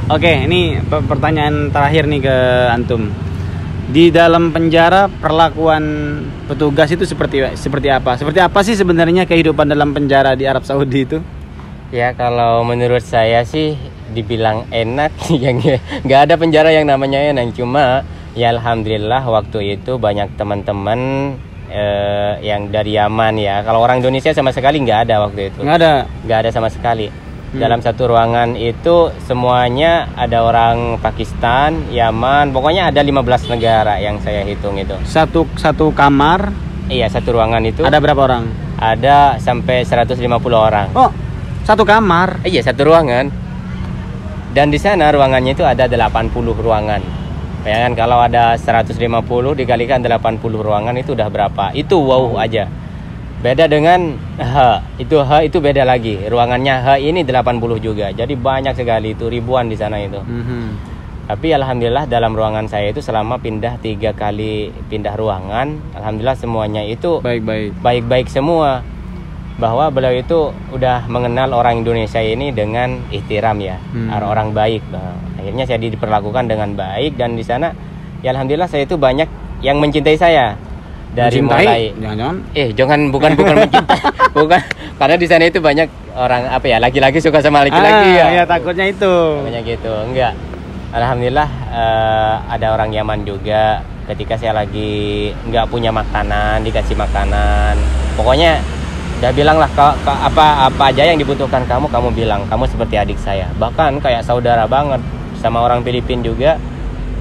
Oke, ini pertanyaan terakhir nih ke antum. Di dalam penjara perlakuan petugas itu seperti apa? Seperti apa sih sebenarnya kehidupan dalam penjara di Arab Saudi itu? Ya kalau menurut saya sih dibilang enak, yang nggak ada penjara yang namanya enak. Cuma ya alhamdulillah waktu itu banyak teman-teman yang dari Yaman ya. Kalau orang Indonesia sama sekali nggak ada waktu itu. Nggak ada sama sekali. Dalam satu ruangan itu semuanya ada orang Pakistan, Yaman, pokoknya ada 15 negara yang saya hitung itu. Satu kamar? Iya, satu ruangan itu. Ada berapa orang? Ada sampai 150 orang. Oh, satu kamar? Iya, satu ruangan. Dan di sana ruangannya itu ada 80 ruangan. Bayangkan kalau ada 150 dikalikan 80 ruangan itu udah berapa? Itu wow aja. Beda dengan H, itu beda lagi. Ruangannya H ini 80 juga. Jadi banyak sekali itu, ribuan di sana itu. Tapi alhamdulillah dalam ruangan saya itu selama 3 kali pindah ruangan, alhamdulillah semuanya itu baik-baik semua. Bahwa beliau itu udah mengenal orang Indonesia ini dengan ihtiram ya, orang baik. Akhirnya saya diperlakukan dengan baik dan di sana ya alhamdulillah saya itu banyak yang mencintai saya. Dari mulai jangan bukan mencintai bukan, karena di sana itu banyak orang laki-laki suka sama laki-laki ya takutnya itu banyak gitu. Enggak, alhamdulillah ada orang Yaman juga. Ketika saya lagi nggak punya makanan dikasih makanan, pokoknya dia bilang lah apa aja yang dibutuhkan kamu bilang, kamu seperti adik saya, bahkan kayak saudara banget. Sama orang Filipina juga.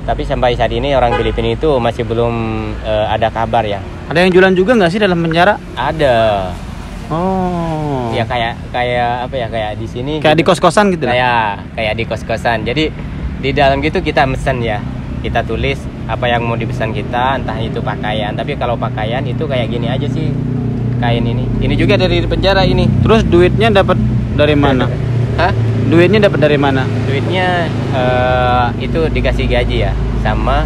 Tapi sampai saat ini orang Filipina itu masih belum ada kabar ya. Ada yang jualan juga nggak sih dalam penjara? Ada. Oh. Ya kayak di sini. Kayak di kos-kosan gitu. Kayak di kos-kosan. Jadi di dalam gitu kita mesen ya. Kita tulis apa yang mau dipesan kita, entah itu pakaian. Tapi kalau pakaian itu kayak gini aja sih. Kain ini. Ini juga dari penjara ini. Terus duitnya dapat dari mana? Hah? Duitnya dapat dari mana? Duitnya itu dikasih gaji ya sama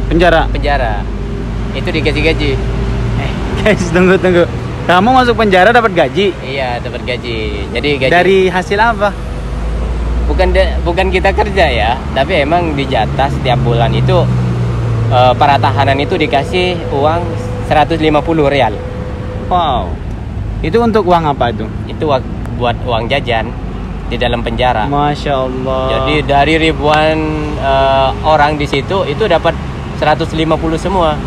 penjara. Itu dikasih gaji. Guys, tunggu. Kamu masuk penjara dapat gaji? Iya, dapat gaji. Jadi gaji dari hasil apa? Bukan kita kerja ya, tapi emang dijatah setiap bulan itu para tahanan itu dikasih uang 150 rial. Wow. Itu untuk uang apa itu? Itu buat uang jajan di dalam penjara. Masya Allah. Jadi dari ribuan orang di situ itu dapat 150 semua.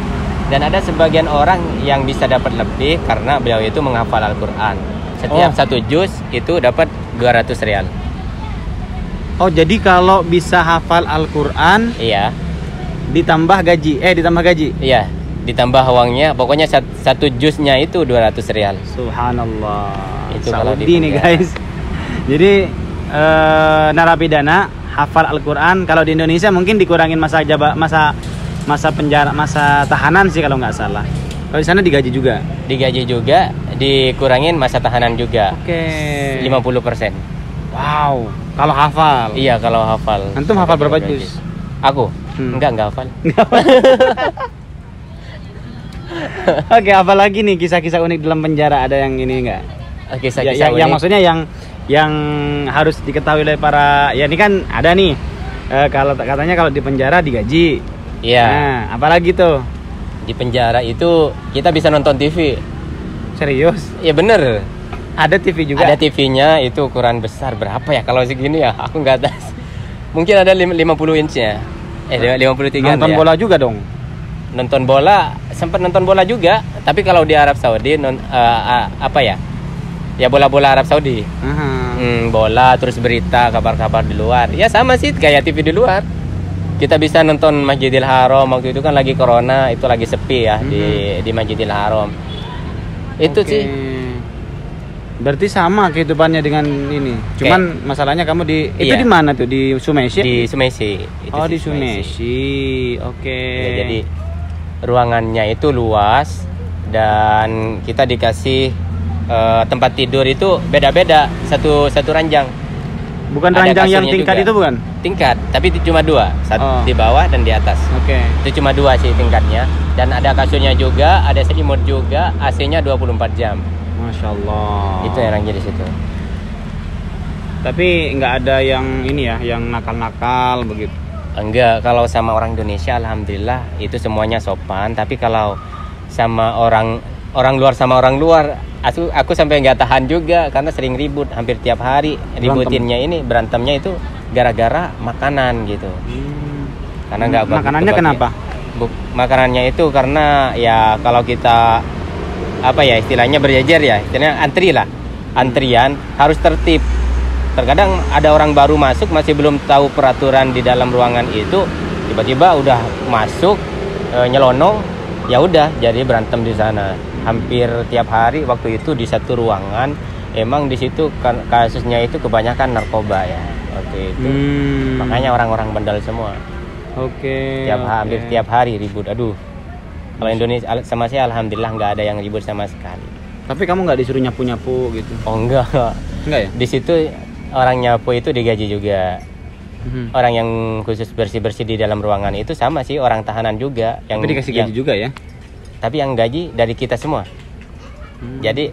Dan ada sebagian orang yang bisa dapat lebih karena beliau itu menghafal Al-Quran. Setiap satu juz itu dapat 200 rial. Oh, jadi kalau bisa hafal Al-Quran, iya, ditambah gaji. Iya, ditambah uangnya. Pokoknya satu juznya itu 200 rial. Subhanallah. Itu Saudi nih guys. Jadi narapidana hafal Al-Quran. Kalau di Indonesia mungkin dikurangin masa penjara, masa tahanan sih kalau nggak salah. Kalau di sana digaji juga. Dikurangin masa tahanan juga. Oke. 50%. Wow. Kalau hafal. Iya, kalau hafal. Antum hafal berapa juz? Aku? Enggak hafal. Oke, apalagi nih kisah-kisah unik dalam penjara, ada yang ini enggak? Kisah-kisah yang maksudnya yang harus diketahui oleh para, ya ini kan ada nih kalau katanya kalau di penjara digaji. Iya. Nah, apalagi tuh? Di penjara itu kita bisa nonton TV. Serius? Ya bener. Ada TV juga? Ada TV-nya, itu ukuran besar berapa ya kalau segini ya? Aku nggak tahu. Mungkin ada 50 inch-nya. 53. Nonton bola juga dong? Nonton bola, sempat nonton bola juga. Tapi kalau di Arab Saudi ya bola-bola Arab Saudi. Bola, terus berita, kabar-kabar di luar. Ya sama sih kayak TV di luar. Kita bisa nonton Masjidil Haram. Waktu itu kan lagi corona, itu lagi sepi ya di Masjidil Haram. Itu sih. Berarti sama kehidupannya dengan ini. Cuman masalahnya kamu itu di mana tuh? Di Sumesi? Di Sumesi. Di Sumesi. Oke. Ya, jadi ruangannya itu luas dan kita dikasih tempat tidur itu beda-beda, satu ranjang. Bukan ranjang yang tingkat juga. Itu bukan? Tingkat, tapi itu cuma 2, satu di bawah dan di atas. Oke. Itu cuma 2 sih tingkatnya. Dan ada kasurnya juga, ada selimut juga, AC-nya 24 jam. Masya Allah. Itu enaknya di situ. Tapi nggak ada yang ini ya, yang nakal-nakal begitu. Enggak, kalau sama orang Indonesia alhamdulillah itu semuanya sopan. Tapi kalau sama orang luar sama orang luar, aku sampai nggak tahan juga karena sering ribut hampir tiap hari. Ributinnya ini berantemnya itu gara-gara makanan gitu. Karena nggak makanannya kenapa? Makanannya itu karena ya kalau kita apa ya istilahnya berjejer ya, istilahnya antrian harus tertib. Terkadang ada orang baru masuk masih belum tahu peraturan di dalam ruangan itu, tiba-tiba udah masuk nyelonong, ya udah jadi berantem di sana. Hampir tiap hari waktu itu di satu ruangan. Emang di situ kasusnya itu kebanyakan narkoba ya waktu itu. Makanya orang-orang bandel semua. Hampir tiap hari ribut. Aduh. Kalau Indonesia sama saya alhamdulillah nggak ada yang ribut sama sekali. Tapi kamu nggak disuruh nyapu-nyapu gitu? Oh enggak. Enggak ya? Di situ orang nyapu itu digaji juga. Orang yang khusus bersih-bersih di dalam ruangan itu sama sih orang tahanan juga. Tapi dikasih gaji juga ya? Tapi yang gaji dari kita semua. Jadi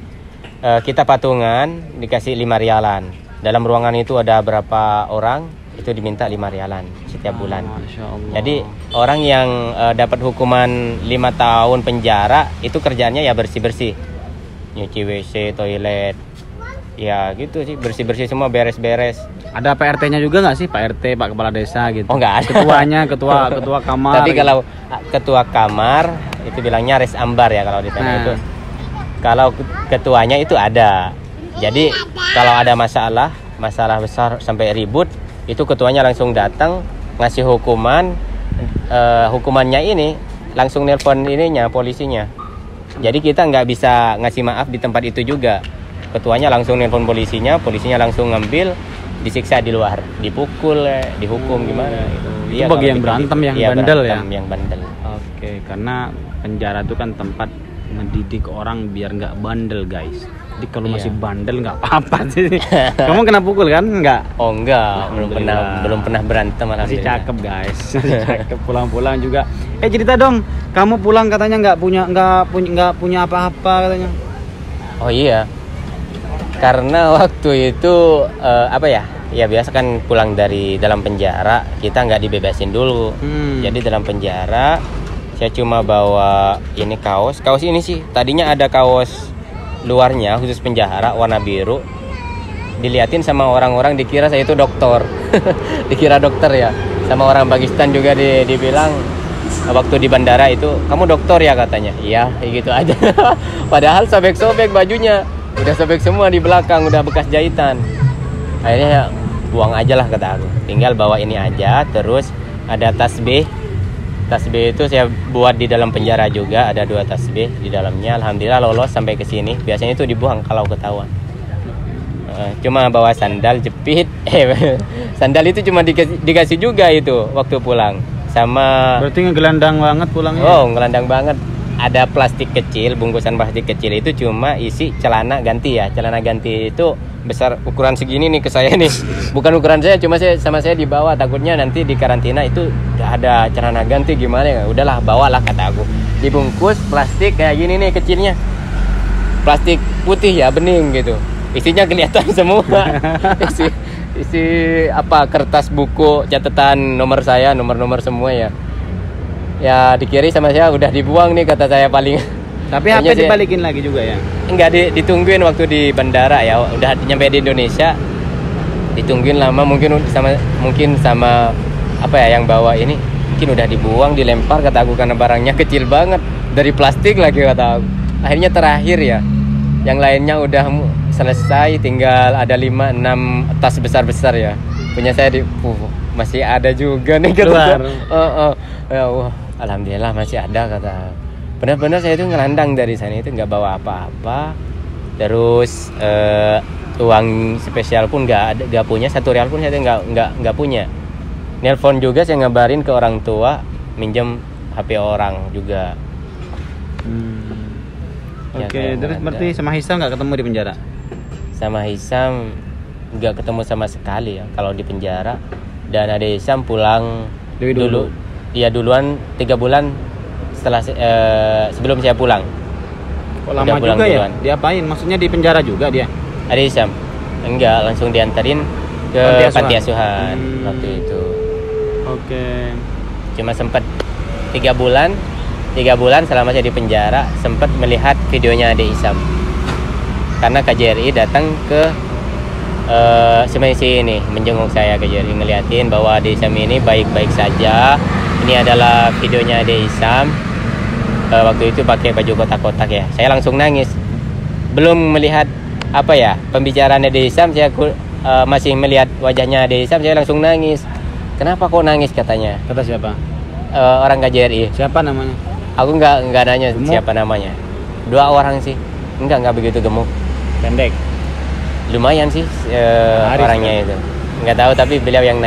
kita patungan dikasih 5 rialan. Dalam ruangan itu ada berapa orang itu diminta 5 rialan setiap bulan. Masya Allah. Jadi orang yang dapat hukuman 5 tahun penjara itu kerjaannya ya bersih-bersih. Nyuci WC, toilet. Ya gitu sih, bersih-bersih semua, beres-beres. Ada PRT-nya juga nggak sih, Pak RT, Pak Kepala Desa gitu? Oh nggak ada. Ketuanya, ketua kamar. Tapi gitu. kalau ketua kamar itu bilangnya res ambar ya kalau di sana itu. Kalau ketuanya itu ada. Jadi kalau ada masalah besar sampai ribut, itu ketuanya langsung datang ngasih hukuman. Hukumannya ini langsung nelpon polisinya. Jadi kita nggak bisa ngasih maaf di tempat itu juga. Ketuanya langsung nelpon polisinya langsung ngambil, disiksa di luar, dipukul, dihukum gimana gitu. Itu bagi yang berantem yang bandel ya. Yang bandel. Oke, karena penjara itu kan tempat mendidik orang biar nggak bandel guys. Jadi kalau masih bandel nggak apa-apa sih. Kamu kena pukul kan? Nggak? Oh enggak, belum pernah berantem alhamdulillah. Masih cakep guys, masih cakep. Pulang-pulang juga. Cerita dong, kamu pulang katanya nggak punya apa-apa katanya. Oh iya. Karena waktu itu ya biasa kan pulang dari dalam penjara kita nggak dibebasin dulu. Jadi dalam penjara saya cuma bawa ini kaos ini sih tadinya ada kaos luarnya khusus penjara warna biru. Diliatin sama orang-orang dikira saya itu dokter. Dikira dokter ya. Sama orang Pakistan juga dibilang waktu di bandara itu, kamu dokter ya katanya. Iya, gitu aja. Padahal sobek-sobek bajunya. Udah sobek semua di belakang, udah bekas jahitan. Akhirnya buang aja lah kata aku. Tinggal bawa ini aja. Terus ada tasbih. Tasbih itu saya buat di dalam penjara juga. Ada 2 tasbih di dalamnya. Alhamdulillah lolos sampai ke sini. Biasanya itu dibuang kalau ketahuan. Cuma bawa sandal jepit. Sandal itu cuma dikasih juga itu waktu pulang. Sama. Berarti ngegelandang banget pulangnya. Oh, ngelandang banget. Ada plastik kecil, bungkusan plastik kecil itu cuma isi celana ganti ya. Celana ganti itu besar ukuran segini nih ke saya nih. Bukan ukuran saya, cuma saya dibawa. Takutnya nanti di karantina itu gak ada celana ganti gimana ya. Udahlah, bawalah kata aku. Dibungkus plastik kayak gini nih kecilnya. Plastik putih ya, bening gitu. Isinya kelihatan semua. isi kertas buku catatan nomor saya, nomor semua ya. Ya dikiri sama saya udah dibuang nih kata saya paling. Tapi HP dibalikin lagi juga ya? Enggak, ditungguin waktu di bandara ya. Udah nyampe di Indonesia. Ditungguin lama mungkin sama yang bawa ini mungkin udah dibuang, dilempar kata aku karena barangnya kecil banget. Dari plastik lagi kata aku. Akhirnya terakhir ya. Yang lainnya udah selesai, tinggal ada 5-6 tas besar-besar ya. Punya saya masih ada juga nih kata. Ya Allah. Alhamdulillah masih ada kata. Benar-benar saya itu ngelandang dari sana itu nggak bawa apa-apa. Terus uang spesial pun nggak punya, 1 rial pun saya nggak punya. Nelpon juga saya ngabarin ke orang tua, minjem HP orang juga. Oke, terus berarti sama Hisam nggak ketemu di penjara? Sama Hisam nggak ketemu sama sekali ya kalau di penjara. Dan ada Hisam pulang dulu. Dia duluan 3 bulan setelah sebelum saya pulang. Kok lama juga duluan. Ya? Diapain? Maksudnya di penjara juga dia? Ada Hisam? Enggak, langsung diantarin ke Panti panti asuhan. asuhan waktu itu. Oke. Cuma sempat 3 bulan selama saya di penjara sempat melihat videonya Ade Isam. Karena KJRI datang ke Semesi ini menjenguk saya, KJRI ngeliatin bahwa Ade Isam ini baik-baik saja. Ini adalah videonya Ade Isam. Waktu itu pakai baju kotak-kotak ya. Saya langsung nangis. Belum melihat pembicaraan Ade Isam, saya masih melihat wajahnya Ade Isam, saya langsung nangis. Kenapa kok nangis katanya? Kata siapa? Orang KJRI. Siapa namanya? Aku nggak nanya Gemuk? siapa namanya. 2 orang sih. Nggak begitu gemuk. Pendek. Lumayan sih Haris, orangnya kan? itu. Nggak tahu, tapi beliau yang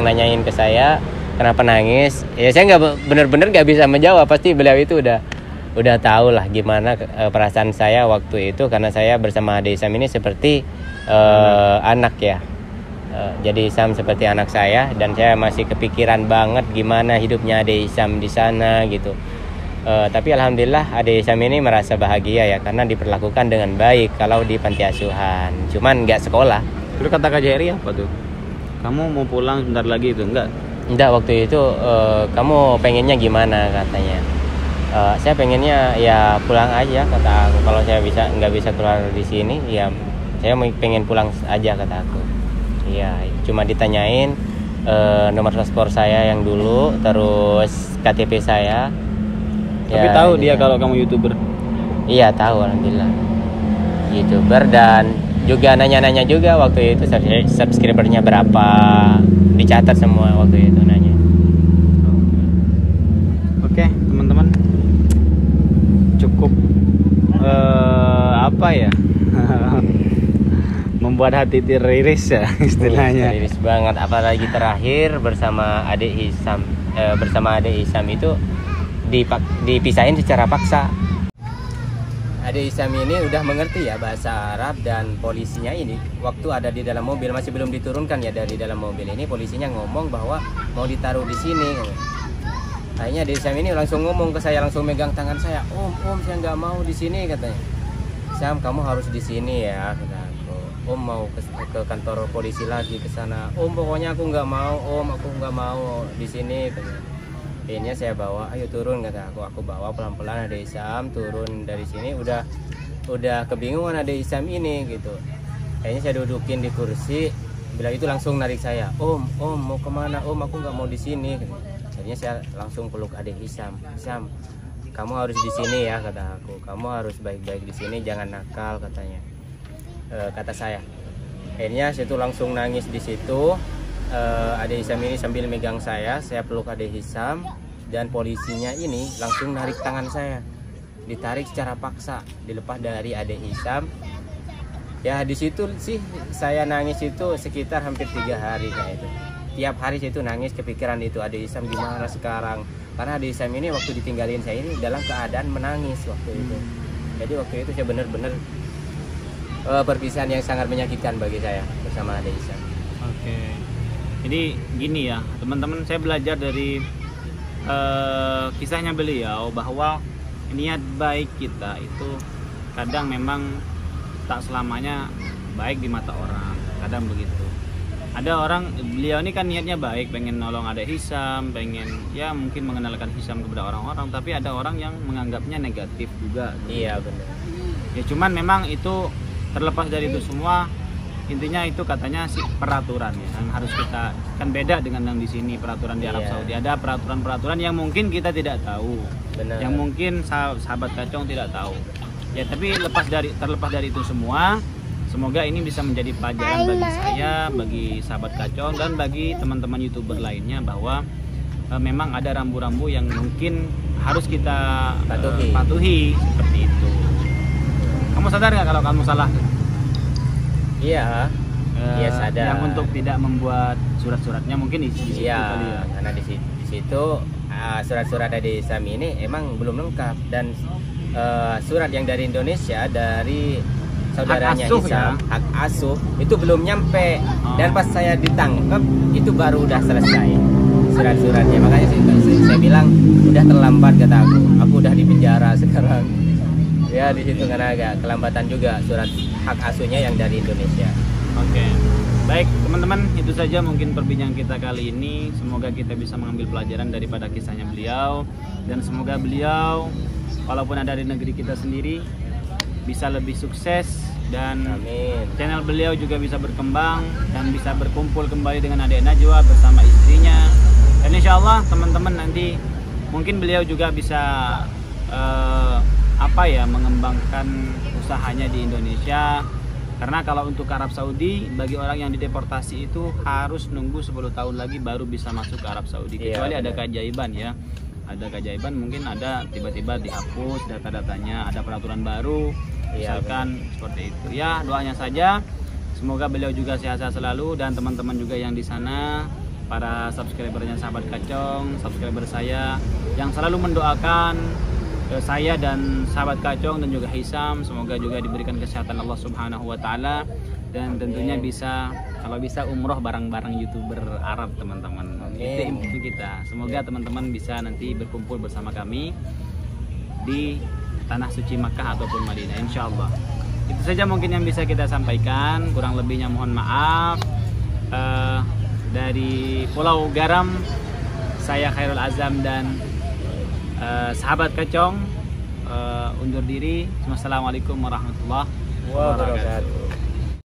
nanyain ke saya kenapa nangis. Ya saya bener-bener nggak bisa menjawab. Pasti beliau itu udah tahu lah gimana perasaan saya waktu itu, karena saya bersama Ade Isam ini seperti anak ya. Jadi Isam seperti anak saya, dan saya masih kepikiran banget gimana hidupnya Ade Isam di sana gitu. Tapi alhamdulillah Ade Isam ini merasa bahagia ya, karena diperlakukan dengan baik kalau di panti asuhan. Cuman nggak sekolah. Terus kata KJRI apa tuh? Kamu mau pulang sebentar lagi itu enggak? Enggak, waktu itu kamu pengennya gimana katanya. Saya pengennya ya pulang aja kata aku. Kalau saya nggak bisa keluar di sini, ya saya pengen pulang aja kata aku. Iya, cuma ditanyain nomor paspor saya yang dulu, terus KTP saya. Tapi Ya, tahu dia kalau kamu YouTuber. Iya tahu, alhamdulillah. YouTuber, dan juga nanya-nanya juga waktu itu subscribernya berapa, dicatat semua waktu itu nanya. Oke, teman-teman. Cukup membuat hati teriris ya istilahnya. Teriris banget, apalagi terakhir bersama Ade Isam. Bersama Ade Isam itu dipisahin secara paksa. Ade Isam ini udah mengerti ya bahasa Arab, dan polisinya ini waktu ada di dalam mobil, masih belum diturunkan ya dari dalam mobil ini, polisinya ngomong bahwa mau ditaruh di sini. Akhirnya Ade Isam ini langsung ngomong ke saya, langsung megang tangan saya, Om saya nggak mau di sini katanya. Sam, kamu harus di sini ya kata aku. Om mau ke kantor polisi lagi ke sana. Om pokoknya aku nggak mau, Om aku nggak mau di sini katanya. Akhirnya saya bawa, ayo turun kata aku bawa pelan-pelan Ade Isam turun dari sini, udah kebingungan Ade Isam ini gitu. Akhirnya saya dudukin di kursi, bila itu langsung narik saya, Om mau kemana? Om aku nggak mau di sini. Akhirnya saya langsung peluk Ade Isam, Isam kamu harus di sini ya kata aku, kamu harus baik-baik di sini, jangan nakal katanya, kata saya. Akhirnya saya tuh langsung nangis di situ. Ade Isam ini sambil megang saya peluk Ade Isam, dan polisinya ini langsung narik tangan saya, ditarik secara paksa, dilepas dari Ade Isam. Ya di situ sih saya nangis itu sekitar hampir 3 hari kayak itu. Tiap hari saya itu nangis, kepikiran itu Ade Isam gimana sekarang, karena Ade Isam ini waktu ditinggalin saya ini dalam keadaan menangis waktu itu. Jadi waktu itu saya benar-benar perpisahan yang sangat menyakitkan bagi saya bersama Ade Isam. Oke. Jadi gini ya teman-teman, saya belajar dari kisahnya beliau bahwa niat baik kita itu kadang memang tak selamanya baik di mata orang, kadang begitu. Ada orang, beliau ini kan niatnya baik, pengen nolong Ade Isam, pengen ya mungkin mengenalkan Isam kepada orang-orang, tapi ada orang yang menganggapnya negatif juga. Iya benar. Ya cuman memang itu terlepas dari itu semua, intinya itu katanya sih peraturan ya, yang harus kita, kan beda dengan yang di sini peraturan di Arab Saudi. Ada peraturan-peraturan yang mungkin kita tidak tahu. Benar. Yang mungkin sahabat Kacong tidak tahu. Ya tapi terlepas dari itu semua, semoga ini bisa menjadi pelajaran bagi saya, bagi sahabat Kacong, dan bagi teman-teman YouTuber lainnya, bahwa memang ada rambu-rambu yang mungkin harus kita patuhi seperti itu. Kamu sadar nggak kalau kamu salah? Iya, iya sadar. Yang untuk tidak membuat surat-suratnya mungkin di situ kali ya. Karena di situ surat-surat Ade Isam ini emang belum lengkap, dan surat yang dari Indonesia dari saudaranya hak asuh, Isam, ya? hak asuh itu belum nyampe. Dan pas saya ditangkap itu baru udah selesai surat-suratnya. Makanya saya bilang udah terlambat kata aku udah di penjara sekarang. Ya di situ karena agak kelambatan juga surat hak asuhnya yang dari Indonesia. Oke. Baik teman-teman, itu saja mungkin perbincangan kita kali ini. Semoga kita bisa mengambil pelajaran daripada kisahnya beliau, dan semoga beliau walaupun ada di negeri kita sendiri bisa lebih sukses, dan Amin. channel beliau juga bisa berkembang dan bisa berkumpul kembali dengan adik Najwa bersama istrinya. Dan insya Allah teman-teman nanti mungkin beliau juga bisa mengembangkan usahanya di Indonesia. Karena kalau untuk Arab Saudi, bagi orang yang dideportasi itu harus nunggu 10 tahun lagi baru bisa masuk ke Arab Saudi. Kecuali ada keajaiban ya. Ada keajaiban, mungkin ada tiba-tiba dihapus data-datanya, ada peraturan baru, misalkan seperti itu. Ya, doanya saja. Semoga beliau juga sehat-sehat selalu, dan teman-teman juga yang di sana, para subscribernya Sahabat Kacong, subscriber saya yang selalu mendoakan saya dan Sahabat Kacong dan juga Hisam, semoga juga diberikan kesehatan Allah Subhanahu wa taala, dan tentunya bisa, kalau bisa umroh bareng-bareng YouTuber Arab teman-teman. Itu impian kita. Semoga teman-teman bisa nanti berkumpul bersama kami di tanah suci Makkah ataupun Madinah, insya Allah. Itu saja mungkin yang bisa kita sampaikan, kurang lebihnya mohon maaf. Dari Pulau Garam, saya Khairul Azam dan Sahabat Kacong undur diri. Wassalamualaikum warahmatullahi wabarakatuh.